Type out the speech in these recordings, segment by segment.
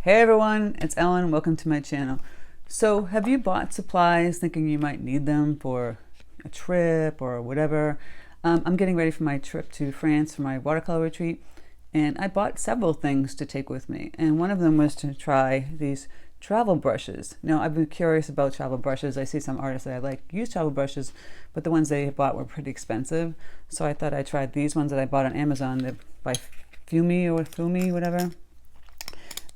Hey everyone, it's Ellen. Welcome to my channel. So have you bought supplies thinking you might need them for a trip or whatever? I'm getting ready for my trip to France for my watercolor retreat, and I bought several things to take with me, and one of them was to try these travel brushes. Now, I've been curious about travel brushes. I see some artists that I like use travel brushes, but the ones they bought were pretty expensive, so I thought I'd try these ones that I bought on Amazon. They're by Fumi, whatever.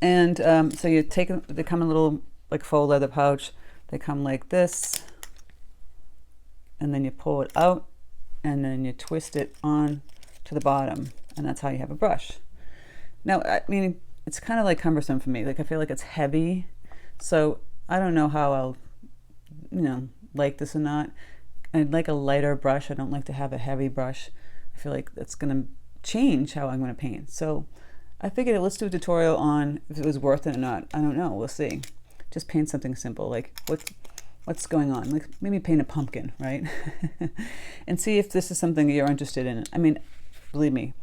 And so you take them, they come in a little like faux leather pouch. They come like this, and then you pull it out, and then you twist it on to the bottom, and that's how you have a brush. Now, I mean, it's kind of like cumbersome for me. Like, I feel like it's heavy, so I don't know how I'll, like this or not. I'd like a lighter brush. I don't like to have a heavy brush. I feel like that's gonna change how I'm gonna paint. So I figured let's do a tutorial on if it was worth it or not. I don't know. We'll see. Just paint something simple, like what's going on. Like maybe paint a pumpkin, right? And see if this is something you're interested in. I mean, believe me,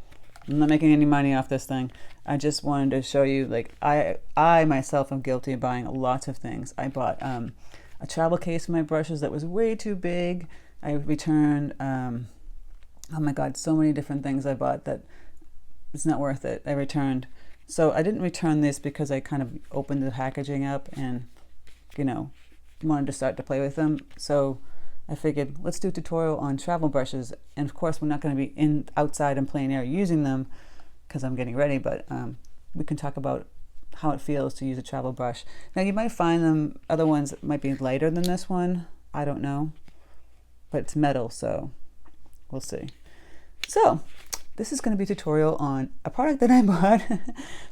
I'm not making any money off this thing. I just wanted to show you, like, I myself am guilty of buying lots of things. I bought a travel case for my brushes that was way too big. I returned, oh my God, so many different things I bought that it's not worth it. I returned. So I didn't return this because I kind of opened the packaging up and, wanted to start to play with them. So I figured let's do a tutorial on travel brushes. And of course, we're not going to be outside in plein air using them because I'm getting ready, but we can talk about how it feels to use a travel brush. Now you might find them, other ones might be lighter than this one. I don't know, but it's metal, so we'll see. So this is going to be a tutorial on a product that I bought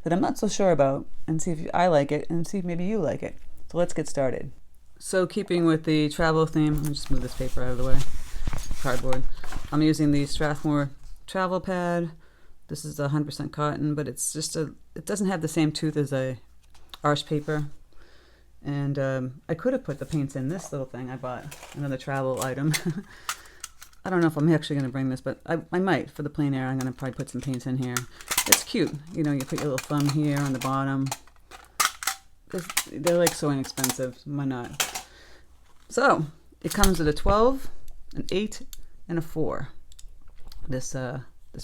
that I'm not so sure about, and see if I like it and see if maybe you like it. So let's get started. So keeping with the travel theme, let me just move this paper out of the way, cardboard. I'm using the Strathmore travel pad. This is 100% cotton, but it's just it doesn't have the same tooth as a arch paper. And I could have put the paints in this little thing. I bought another travel item. I don't know if I'm actually going to bring this, but I might for the plein air. I'm going to probably put some paints in here. It's cute. You put your little thumb here on the bottom. They're like so inexpensive. Why not? So it comes with a 12, an 8, and a 4. This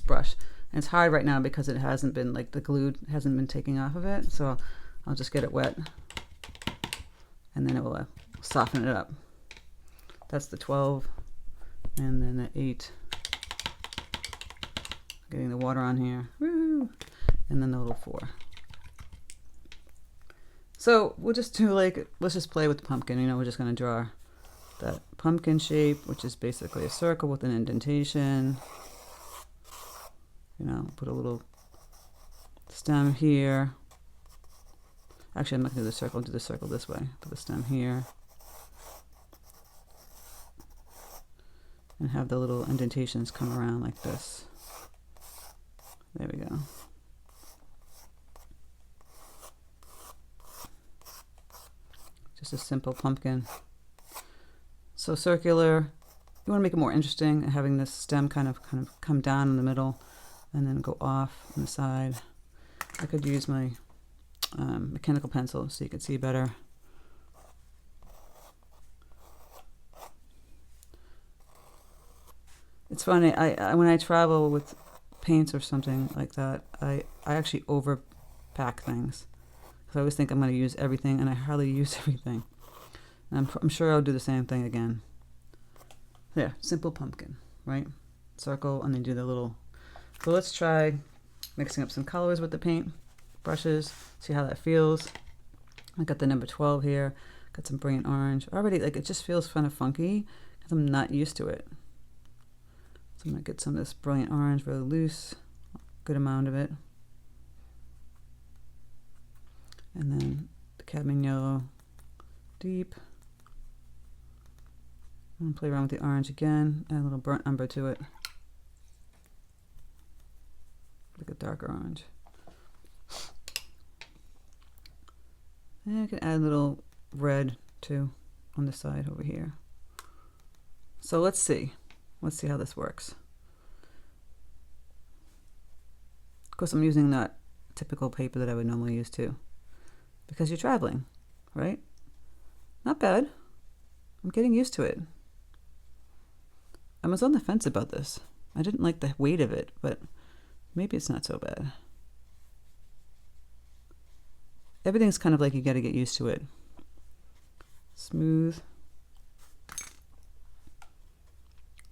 brush. And it's hard right now because it hasn't been, like, the glue hasn't been taking off of it. So I'll just get it wet, and then it will soften it up. That's the 12. And then the 8, getting the water on here. Woo! And then the little 4. So we'll just do, like, let's just play with the pumpkin. We're just going to draw that pumpkin shape, which is basically a circle with an indentation. Put a little stem here. Actually, I'm not going to do the circle. I'll do the circle this way. Put the stem here. And have the little indentations come around like this. There we go. Just a simple pumpkin. So circular. You want to make it more interesting, having this stem kind of come down in the middle and then go off on the side. I could use my mechanical pencil so you can see better. It's funny, I when I travel with paints or something like that, I actually overpack things. Because I always think I'm going to use everything, and I hardly use everything. And I'm sure I'll do the same thing again. There, simple pumpkin, right? Circle, and then do the little... So let's try mixing up some colors with the paint brushes, see how that feels. I got the number 12 here, got some brilliant orange. Already, like, it just feels kind of funky because I'm not used to it. I'm going to get some of this brilliant orange really loose, good amount of it. And then the cadmium yellow deep. I'm going to play around with the orange again, add a little burnt umber to it. Like a darker orange. And I can add a little red too on the side over here. So let's see. Let's see how this works. Of course, I'm using that typical paper that I would normally use too. because you're traveling, right? Not bad. I'm getting used to it. I was on the fence about this. I didn't like the weight of it, but maybe it's not so bad. Everything's kind of like you got to get used to it. Smooth.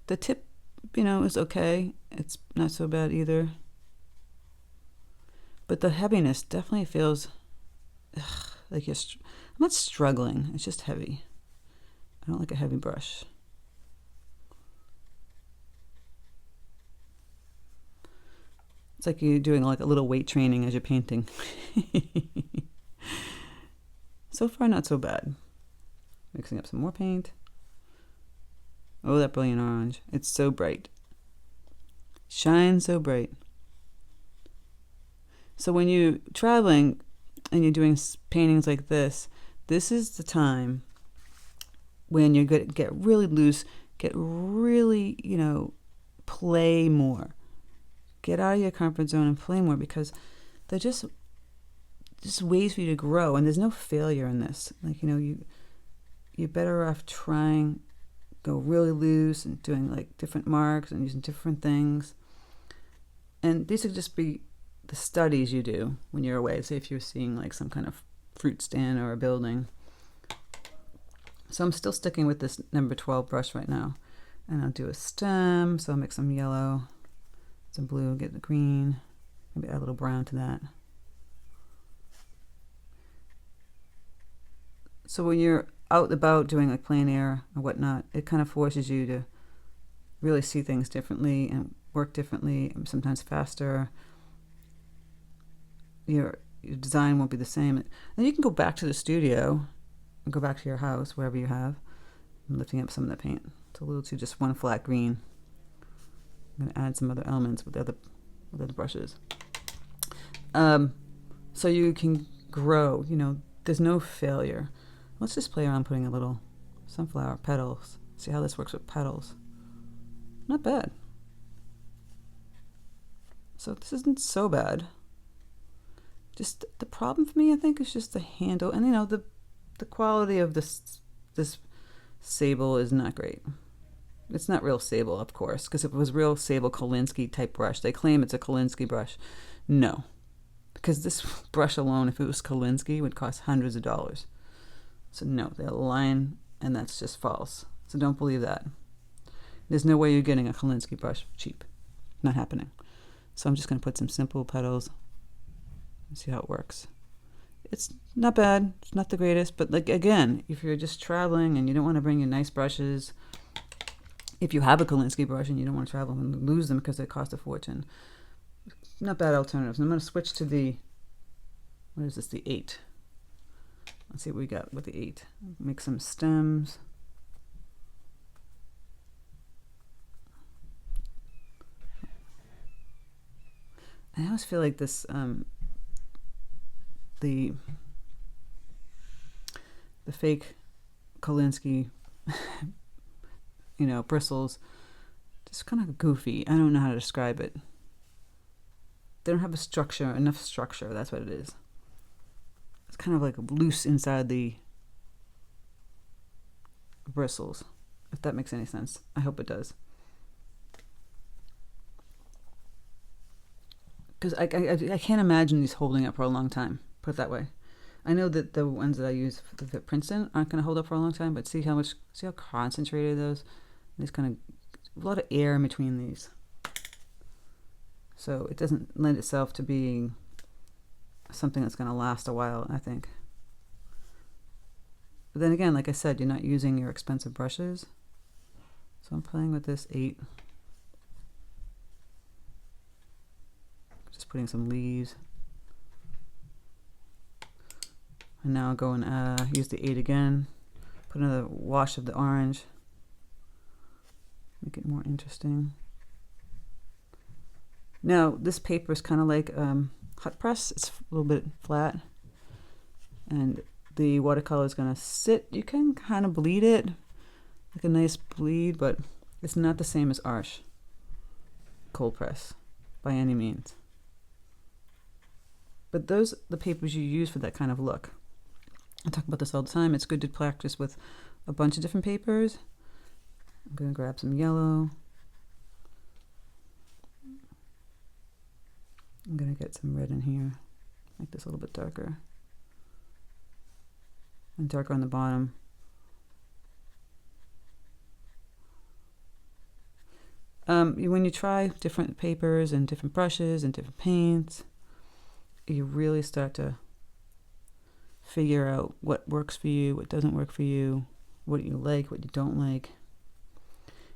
The tip, is okay. It's not so bad either. But the heaviness definitely feels like I'm not struggling. It's just heavy. I don't like a heavy brush. It's like you're doing like a little weight training as you're painting. So far, not so bad. Mixing up some more paint. Oh, that brilliant orange. It's so bright. Shines so bright. So when you're traveling and you're doing paintings like this is the time when you're going to get really loose, get really, play more. Get out of your comfort zone and play more, because they're just ways for you to grow, and there's no failure in this. Like, you're better off trying, go really loose and doing like different marks and using different things. And these would just be the studies you do when you're away. Say if you're seeing like some kind of fruit stand or a building. So I'm still sticking with this number 12 brush right now. And I'll do a stem, so I'll mix some yellow, some blue, get the green, maybe add a little brown to that. So when you're out and about doing like plein air or whatnot, it kind of forces you to really see things differently and work differently, and sometimes faster. Your design won't be the same. And you can go back to the studio and go back to your house, wherever you have. I'm lifting up some of the paint. It's a little too just one flat green. I'm going to add some other elements with other brushes. So you can grow, there's no failure. Let's just play around putting a little sunflower petals. See how this works with petals. Not bad. So this isn't so bad. Just the problem for me, I think, is just the handle. And the quality of this sable is not great. It's not real sable, of course, because if it was real sable Kolinsky type brush, they claim it's a Kolinsky brush. No, because this brush alone, if it was Kolinsky, would cost hundreds of dollars. So no, they're lying, and that's just false. So don't believe that. There's no way you're getting a Kolinsky brush cheap. Not happening. So I'm just going to put some simple petals and see how it works. It's not bad. It's not the greatest, but like again, if you're just traveling and you don't want to bring your nice brushes, if you have a Kolinsky brush and you don't want to travel and lose them because they cost a fortune, not bad alternatives. I'm going to switch to the 8. Let's see what we got with the 8. Make some stems. I always feel like this, the fake Kolinsky, bristles, just kind of goofy. I don't know how to describe it. They don't have enough structure. That's what it is. It's kind of like loose inside the bristles, if that makes any sense. I hope it does. Because I can't imagine these holding up for a long time, put it that way. I know that the ones that I use for the Princeton aren't going to hold up for a long time, but see how concentrated those, there's kind of a lot of air in between these. So it doesn't lend itself to being something that's going to last a while, I think. But then again, like I said, you're not using your expensive brushes. So I'm playing with this 8. Just putting some leaves. And now I'll go and use the 8 again. Put another wash of the orange. Make it more interesting. Now, this paper is kind of like hot press. It's a little bit flat. And the watercolor is going to sit. You can kind of bleed it, like a nice bleed, but it's not the same as Arches cold press by any means. But those are the papers you use for that kind of look. I talk about this all the time. It's good to practice with a bunch of different papers. I'm going to grab some yellow. I'm going to get some red in here, make this a little bit darker. And darker on the bottom. When you try different papers and different brushes and different paints, you really start to figure out what works for you, what doesn't work for you, what you like, what you don't like.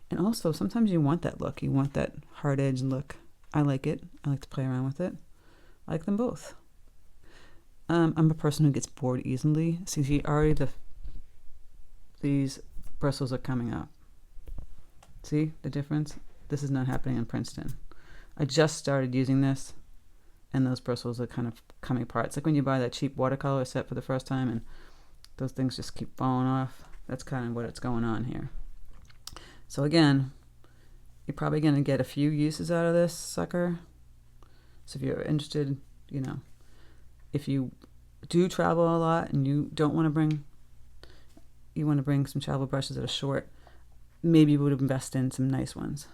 And also, sometimes you want that look. You want that hard edge look. I like it. I like to play around with it. I like them both. I'm a person who gets bored easily. See, already these bristles are coming up. See the difference? This is not happening in Princeton. I just started using this, and those bristles are kind of coming apart. It's like when you buy that cheap watercolor set for the first time, and those things just keep falling off. That's kind of what's going on here. So again, you're probably going to get a few uses out of this sucker. So if you're interested, you know, if you do travel a lot and you don't want to bring, you want to bring some travel brushes that are short, maybe you would invest in some nice ones.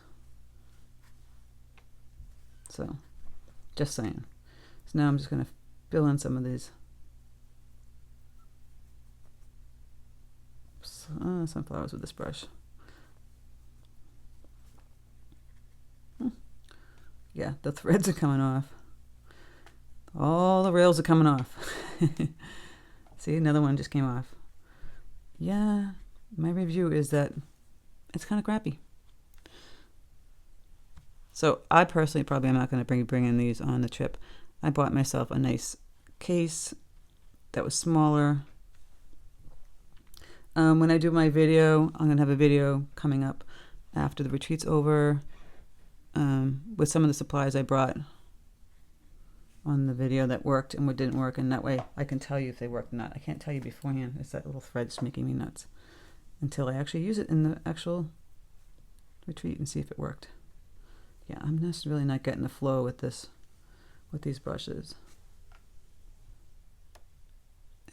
So, just saying. So now I'm just going to fill in some of these sunflowers with this brush. Yeah, the threads are coming off. All the rails are coming off. See, another one just came off. Yeah, my review is that it's kind of crappy. So I personally probably am not going to bring in these on the trip. I bought myself a nice case that was smaller. When I do my video, I'm going to have a video coming up after the retreat's over with some of the supplies I brought on the video that worked and what didn't work, and that way I can tell you if they worked or not. I can't tell you beforehand. It's that little thread just making me nuts until I actually use it in the actual retreat and see if it worked. Yeah, I'm just really not getting the flow with this, with these brushes.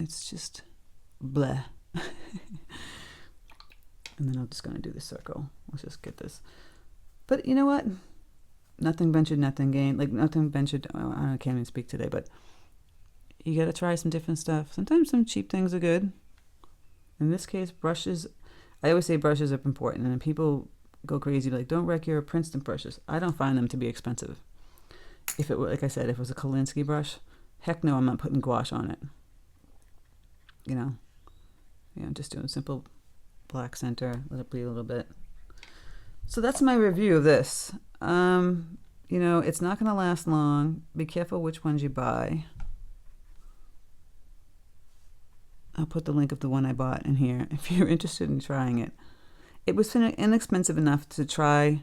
It's just bleh. And then I'm just going to do the circle. Let's just get this. But you know what? Nothing ventured, nothing gained. Like, nothing ventured. Oh, I can't even speak today, but you got to try some different stuff. Sometimes some cheap things are good. In this case, brushes. I always say brushes are important, and people go crazy, like, don't wreck your Princeton brushes. I don't find them to be expensive. If it were, like I said, if it was a Kolinsky brush, heck no, I'm not putting gouache on it. You know? Yeah, I'm just doing simple black center, let it bleed a little bit. So that's my review of this. You know, it's not going to last long. Be careful which ones you buy. I'll put the link of the one I bought in here if you're interested in trying it. It was inexpensive enough to try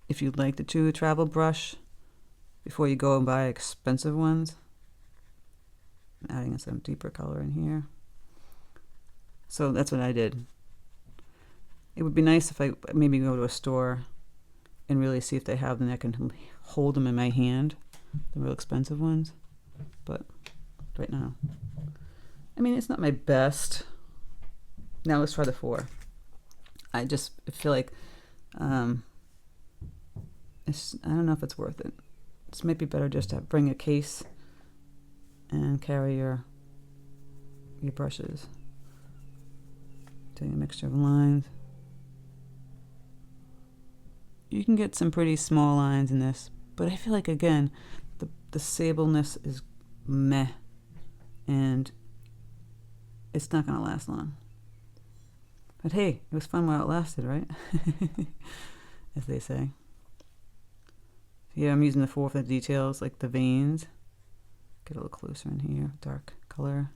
if you'd like to do a travel brush before you go and buy expensive ones. I'm adding some deeper color in here. So that's what I did. It would be nice if I maybe go to a store and really see if they have them. I can hold them in my hand, the real expensive ones. But right now, I mean, it's not my best. Now let's try the 4. I just feel like I don't know if it's worth it. This might be better just to bring a case and carry your brushes. Doing a mixture of lines. You can get some pretty small lines in this, but I feel like, again, the sableness is meh, and it's not going to last long. But hey, it was fun while it lasted, right? As they say. Yeah, I'm using the 4 for the details, like the veins. Get a little closer in here, dark color.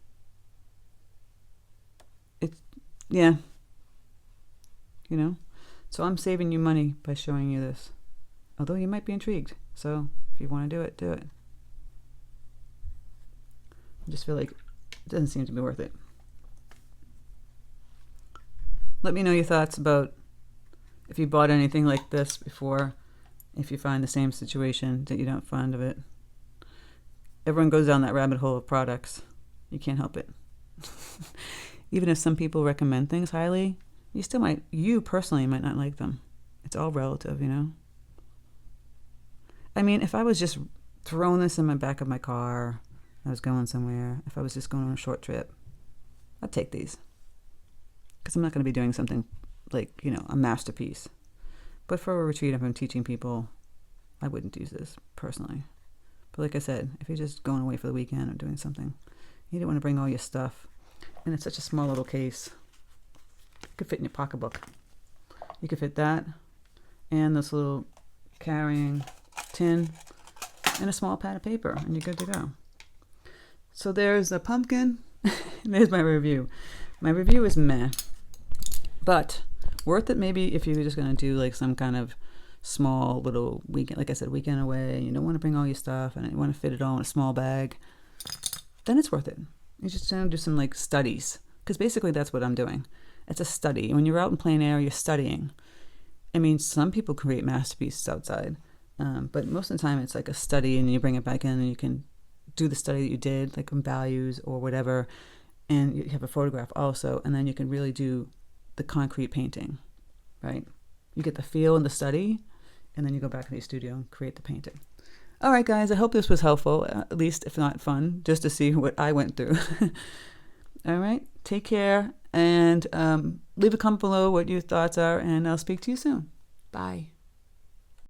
It's, yeah. You know? So I'm saving you money by showing you this. Although you might be intrigued. So if you want to do it, do it. I just feel like it doesn't seem to be worth it. Let me know your thoughts about if you bought anything like this before, if you find the same situation that you don't find of it. Everyone goes down that rabbit hole of products. You can't help it. Even if some people recommend things highly, you personally might not like them. It's all relative, you know? I mean, if I was just throwing this in my back of my car, I was going somewhere, if I was just going on a short trip, I'd take these. Because I'm not going to be doing something like, you know, a masterpiece. But for a retreat, if I'm teaching people, I wouldn't use this personally. But like I said, if you're just going away for the weekend or doing something, you don't want to bring all your stuff. And it's such a small little case. It could fit in your pocketbook. You could fit that and this little carrying tin and a small pad of paper, and you're good to go. So there's a pumpkin. There's my review. My review is meh, but worth it maybe if you're just going to do like some kind of small little weekend, like I said, weekend away, and you don't want to bring all your stuff and you want to fit it all in a small bag, then it's worth it. You just going to do some like studies, because basically that's what I'm doing. It's a study. When you're out in plein air, you're studying. I mean, some people create masterpieces outside, but most of the time it's like a study, and you bring it back in and you can do the study that you did, like on values or whatever, and you have a photograph also, and then you can really do the concrete painting, right? You get the feel in the study, and then you go back to the studio and create the painting. All right, guys, I hope this was helpful, at least if not fun, just to see what I went through. All right, take care, and leave a comment below what your thoughts are, and I'll speak to you soon. Bye.